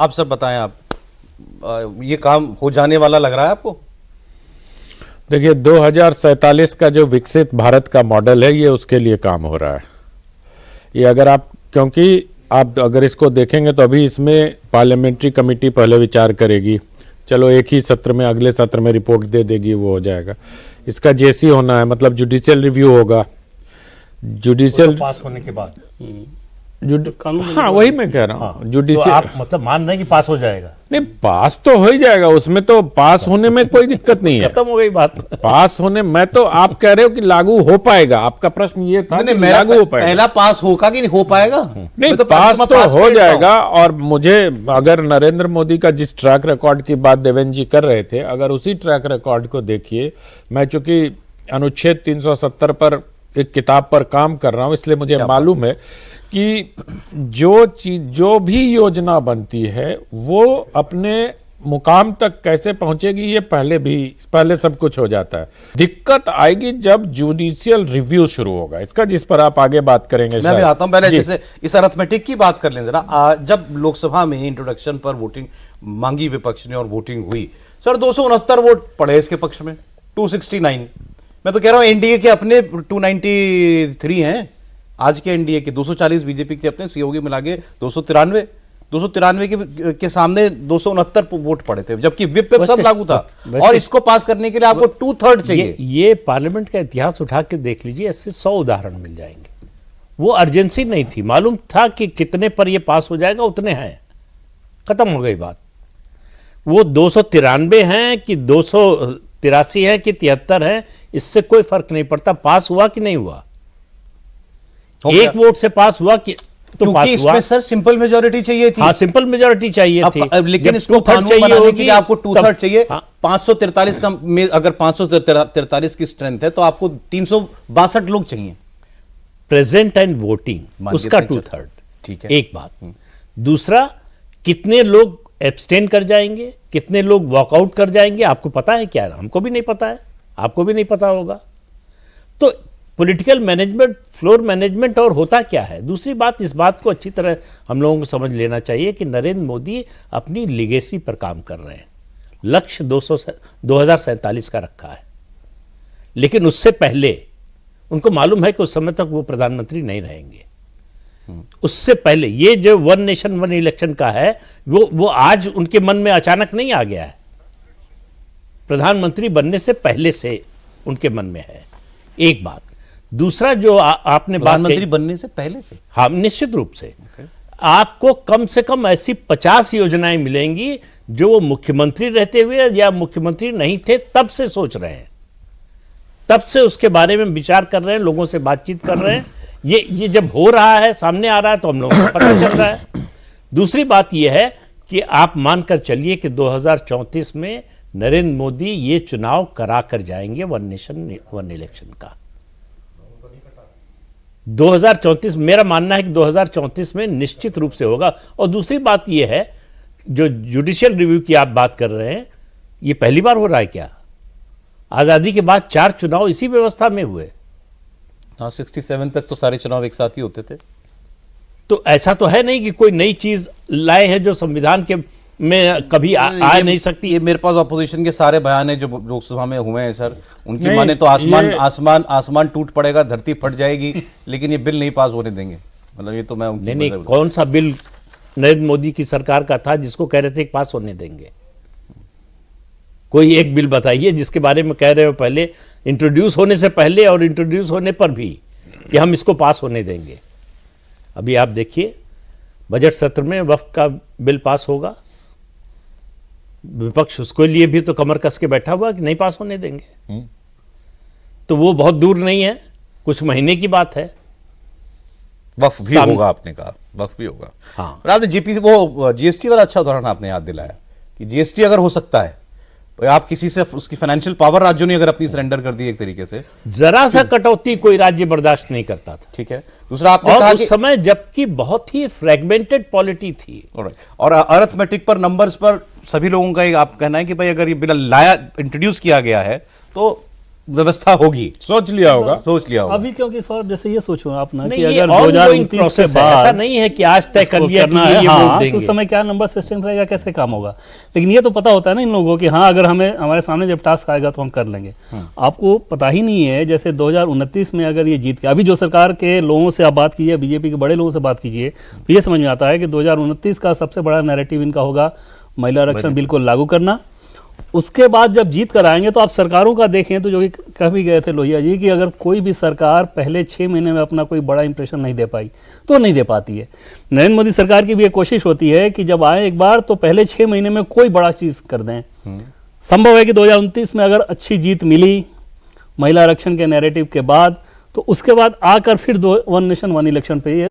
आप सब बताएं, आप ये काम हो जाने वाला लग रहा है आपको? देखिए 2047 का जो विकसित भारत का मॉडल है, ये उसके लिए काम हो रहा है। ये अगर आप, क्योंकि आप अगर इसको देखेंगे तो अभी इसमें पार्लियामेंट्री कमेटी पहले विचार करेगी, चलो एक ही सत्र में, अगले सत्र में रिपोर्ट दे देगी, वो हो जाएगा। इसका जेसी होना है, मतलब जुडिशियल रिव्यू होगा। जुडिशियल पास होने के बाद हाँ वही मैं कह रहा हूँ। जुडिशियल तो आप मतलब मान रहे हैं कि पास हो जाएगा? नहीं, पास तो हो ही जाएगा, उसमें तो पास होने में कोई दिक्कत नहीं है। खत्म हो गई बात। पास होने में तो आप कह रहे हो कि लागू हो पाएगा, आपका प्रश्न ये था कि लागू हो पाएगा। पहला पास होगा कि नहीं हो पाएगा? नहीं, पास तो हो जाएगा। और मुझे अगर नरेंद्र मोदी का जिस ट्रैक रिकॉर्ड की बात देवेंद्र जी कर रहे थे, अगर उसी ट्रैक रिकॉर्ड को देखिए, मैं चूंकि अनुच्छेद 370 पर एक किताब पर काम कर रहा हूं, इसलिए मुझे मालूम है कि जो भी योजना बनती है वो अपने मुकाम तक कैसे पहुंचेगी, ये पहले सब कुछ हो जाता है। दिक्कत आएगी जब जुडिशियल रिव्यू शुरू होगा इसका, जिस पर आप आगे बात करेंगे। मैं भी आता हूं, पहले जैसे इस अरिथमेटिक की बात कर लें जरा। जब लोकसभा में इंट्रोडक्शन पर वोटिंग मांगी विपक्ष ने और वोटिंग हुई, सर 269 वोट पड़े इसके पक्ष में, 269। मैं तो कह रहा हूं एनडीए के अपने 293 हैं, आज के एनडीए के 240 बीजेपी के अपने, सीओगी मिला के 293 के सामने 269 वोट पड़े थे, जबकि विप सब लागू था। और इसको पास करने के लिए आपको 2/3 चाहिए। ये पार्लियामेंट का इतिहास उठा के देख लीजिए, ऐसे 100 उदाहरण मिल जाएंगे। वो अर्जेंसी नहीं थी, मालूम था कि कितने पर ये पास हो जाएगा, उतने हैं, खत्म हो गई बात। वो 293 हैं कि 283 हैं कि 73 हैं, इससे कोई फर्क नहीं पड़ता। पास हुआ कि नहीं हुआ, एक वोट से पास हुआ कि तो पास इसमें हुआ। सर सिंपल मेजॉरिटी चाहिए थी। हाँ, सिंपल मेजॉरिटी चाहिए थी, लेकिन इसको कानून बनाने के लिए आपको 2/3 चाहिए। 543 का अगर 543 की स्ट्रेंथ है तो आपको 362 लोग चाहिए प्रेजेंट एंड वोटिंग, उसका 2/3। ठीक है, एक बात। दूसरा, कितने लोग एब्सटेन कर जाएंगे, कितने लोग वॉकआउट कर जाएंगे, आपको पता है क्या? हमको भी नहीं पता है, आपको भी नहीं पता होगा। तो पॉलिटिकल मैनेजमेंट, फ्लोर मैनेजमेंट और होता क्या है। दूसरी बात, इस बात को अच्छी तरह हम लोगों को समझ लेना चाहिए कि नरेंद्र मोदी अपनी लीगेसी पर काम कर रहे हैं। लक्ष्य 2047 का रखा है, लेकिन उससे पहले उनको मालूम है कि उस समय तक वो प्रधानमंत्री नहीं रहेंगे। उससे पहले ये जो वन नेशन वन इलेक्शन का है, वो आज उनके मन में अचानक नहीं आ गया है, प्रधानमंत्री बनने से पहले से उनके मन में है। एक बात। दूसरा, जो आपने प्रधानमंत्री बनने से पहले से, हाँ निश्चित रूप से आपको कम से कम ऐसी 50 योजनाएं मिलेंगी जो वो मुख्यमंत्री रहते हुए या मुख्यमंत्री नहीं थे तब से सोच रहे हैं, तब से उसके बारे में विचार कर रहे हैं, लोगों से बातचीत कर रहे हैं। ये जब हो रहा है, सामने आ रहा है, तो हम लोगों को पता चल रहा है। दूसरी बात यह है कि आप मानकर चलिए कि 2034 में नरेंद्र मोदी ये चुनाव करा कर जाएंगे, वन नेशन वन इलेक्शन का। 2034, मेरा मानना है कि 2034 में निश्चित रूप से होगा। और दूसरी बात यह है, जो जुडिशियल रिव्यू की आप बात कर रहे हैं, ये पहली बार हो रहा है क्या? आजादी के बाद 4 चुनाव इसी व्यवस्था में हुए। हाँ, 67 तक तो सारे चुनाव एक साथ ही होते थे। तो ऐसा तो है नहीं कि कोई नई चीज लाए हैं जो संविधान के में कभी आ नहीं सकती। ये मेरे पास ऑपोजिशन के सारे बयान है जो लोकसभा में हुए हैं सर, उनकी माने तो आसमान टूट पड़ेगा, धरती फट जाएगी, लेकिन ये बिल नहीं पास होने देंगे। मतलब ये तो मैं नहीं, कौन सा बिल नरेंद्र मोदी की सरकार का था जिसको कह रहे थे कि पास होने देंगे? कोई एक बिल बताइए जिसके बारे में कह रहे हो पहले, इंट्रोड्यूस होने से पहले और इंट्रोड्यूस होने पर भी, कि हम इसको पास होने देंगे। अभी आप देखिए, बजट सत्र में वक्फ का बिल पास होगा, विपक्ष उसके लिए भी तो कमर कस के बैठा हुआ कि नहीं पास होने देंगे। तो वो बहुत दूर नहीं है, कुछ महीने की बात है। वक्फ भी होगा, आपने कहा वक्फ भी होगा। हाँ, और आपने जीएसटी वाला अच्छा उदाहरण आपने याद दिलाया कि जीएसटी अगर हो सकता है, आप किसी से उसकी फाइनेंशियल पावर राज्यों ने अगर अपनी सरेंडर कर दी एक तरीके से, जरा सा कटौती कोई राज्य बर्दाश्त नहीं करता था। ठीक है। दूसरा, आपने और कहा उस समय जबकि बहुत ही फ्रेगमेंटेड पॉलिटी थी। और अरिथमेटिक पर, नंबर्स पर सभी लोगों का आप कहना है कि भाई अगर ये बिल लाया, इंट्रोड्यूस किया गया है, तो व्यवस्था होगी, सोच लिया होगा। सोच लिया होगा। अभी क्योंकि सौरभ जैसे ये सोचो आप ना नहीं, कि ये अगर ongoing 2029 के process है, बाद ऐसा नहीं है कि आज तय कर इसको लिया कि करना है, ये हाँ, वोट तो देंगे। उस समय क्या नंबर सिस्टम रहेगा, कैसे काम होगा। लेकिन ये तो पता होता है ना इन लोगों को कि हाँ अगर हमारे सामने जब टास्क आएगा तो हम कर लेंगे। आपको पता ही नहीं है, जैसे 2029 में अगर ये जीत के, अभी जो सरकार के लोगों से आप बात कीजिए, बीजेपी के बड़े लोगों से बात कीजिए, तो ये समझ में आता है कि 2029 का सबसे बड़ा नैरेटिव इनका होगा महिला आरक्षण बिल को लागू करना। उसके बाद जब जीत कर आएंगे तो आप सरकारों का देखें तो जो कि कह भी गए थे लोहिया जी कि अगर कोई भी सरकार पहले 6 महीने में अपना कोई बड़ा इंप्रेशन नहीं दे पाई तो नहीं दे पाती है। नरेंद्र मोदी सरकार की भी एक कोशिश होती है कि जब आए एक बार तो पहले 6 महीने में कोई बड़ा चीज कर दें। संभव है कि 2029 में अगर अच्छी जीत मिली महिला आरक्षण के नैरेटिव के बाद तो उसके बाद आकर फिर 1 नेशन 1 इलेक्शन पे ये